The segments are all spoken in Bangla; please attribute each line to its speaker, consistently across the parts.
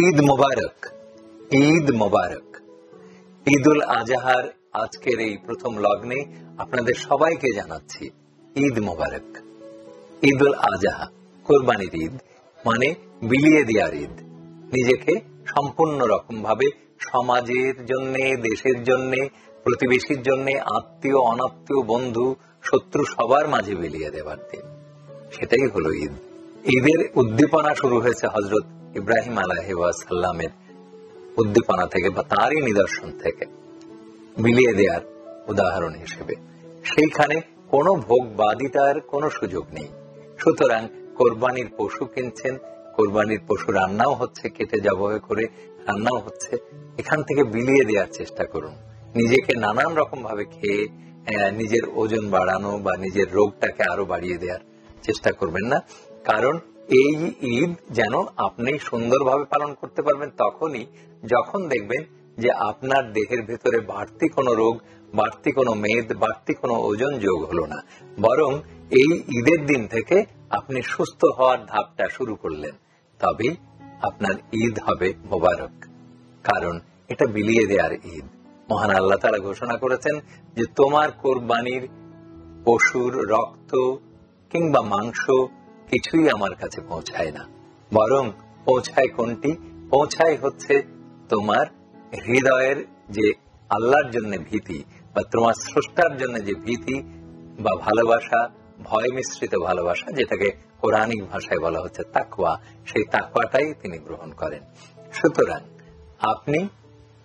Speaker 1: ঈদ মোবারক, ঈদ মোবারক। ঈদুল আজহার আজকের এই প্রথম লগ্নে আপনাদের সবাইকে জানাচ্ছি ঈদ মোবারক। ঈদুল আজহা কোরবানির ঈদ, মানে বিলিয়ে দেওয়ার ঈদ। নিজেকে সম্পূর্ণ রকম ভাবে সমাজের জন্য, দেশের জন্য, প্রতিবেশীর জন্য, আত্মীয় অনাত্মীয়, বন্ধু শত্রু সবার মাঝে বিলিয়ে দেওয়ার দিন, সেটাই হলো ঈদ। ঈদের উদ্দীপনা শুরু হয়েছে হযরত ইব্রাহিম আলাইহিস সালামের উদ্দীপনা থেকে, বা তারই নিদর্শন থেকে, বিলিয়ে দেওয়ার উদাহরণ হিসেবে। সেইখানে কোনো ভোগবাদিতার কোনো সুযোগ নেই। সুতরাং কোরবানির পশু কিনছেন, কোরবানির পশু রান্নাও হচ্ছে, কেটে জবাই করে রান্নাও হচ্ছে, এখান থেকে বিলিয়ে দেওয়ার চেষ্টা করুন। নিজেকে নানান রকম ভাবে খেয়ে নিজের ওজন বাড়ানো বা নিজের রোগটাকে আরো বাড়িয়ে দেওয়ার চেষ্টা করবেন না। কারণ এই ঈদ যেন আপনি সুন্দরভাবে পালন করতে পারবেন তখনই যখন দেখবেন যে আপনার দেহের ভেতরে বাড়তি কোনো রোগ, বাড়তি কোনো মেদ, বাড়তি কোনো ওজন যোগ হলো না, বরং এই ঈদের দিন থেকে আপনি সুস্থ হওয়ার ধাপটা শুরু করলেন। তবেই আপনার ঈদ হবে মোবারক, কারণ এটা বিলিয়ে দেওয়ার ঈদ। মহান আল্লাহ তাআলা ঘোষণা করেছেন যে তোমার কোরবানির পশুর রক্ত কিংবা মাংস কিছুই আমার কাছে পৌঁছায় না, বরং পৌঁছায় কোনটি? পৌঁছায় হচ্ছে তোমার হৃদয়ের যে আল্লাহর জন্য ভীতি, বা তোমার স্রষ্টার জন্য যে ভীতি বা ভালোবাসা, ভয় মিশ্রিত ভালোবাসা, যেটাকে কোরআনিক ভাষায় বলা হচ্ছে তাকওয়া, সেই তাকওয়াটাই তিনি গ্রহণ করেন। সুতরাং আপনি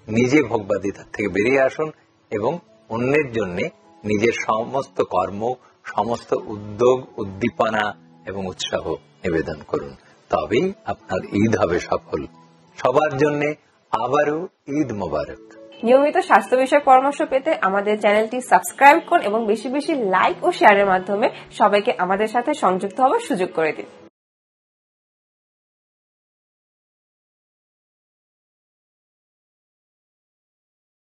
Speaker 1: নিজে ভোগবাদিতার থেকে বেরিয়ে আসুন এবং অন্যের জন্য নিজের সমস্ত কর্ম, সমস্ত উদ্যোগ, উদ্দীপনা এবং উৎসাহ নিবেদন করুন। তবেই আপনার ঈদ হবে সফল। সবার জন্য আবারও ঈদ মোবারক।
Speaker 2: নিয়মিত স্বাস্থ্য বিষয়ক পরামর্শ পেতে আমাদের চ্যানেলটি সাবস্ক্রাইব করুন এবং বেশি বেশি লাইক ও শেয়ারের মাধ্যমে সবাইকে আমাদের সাথে সংযুক্ত হওয়ার সুযোগ করে দিন।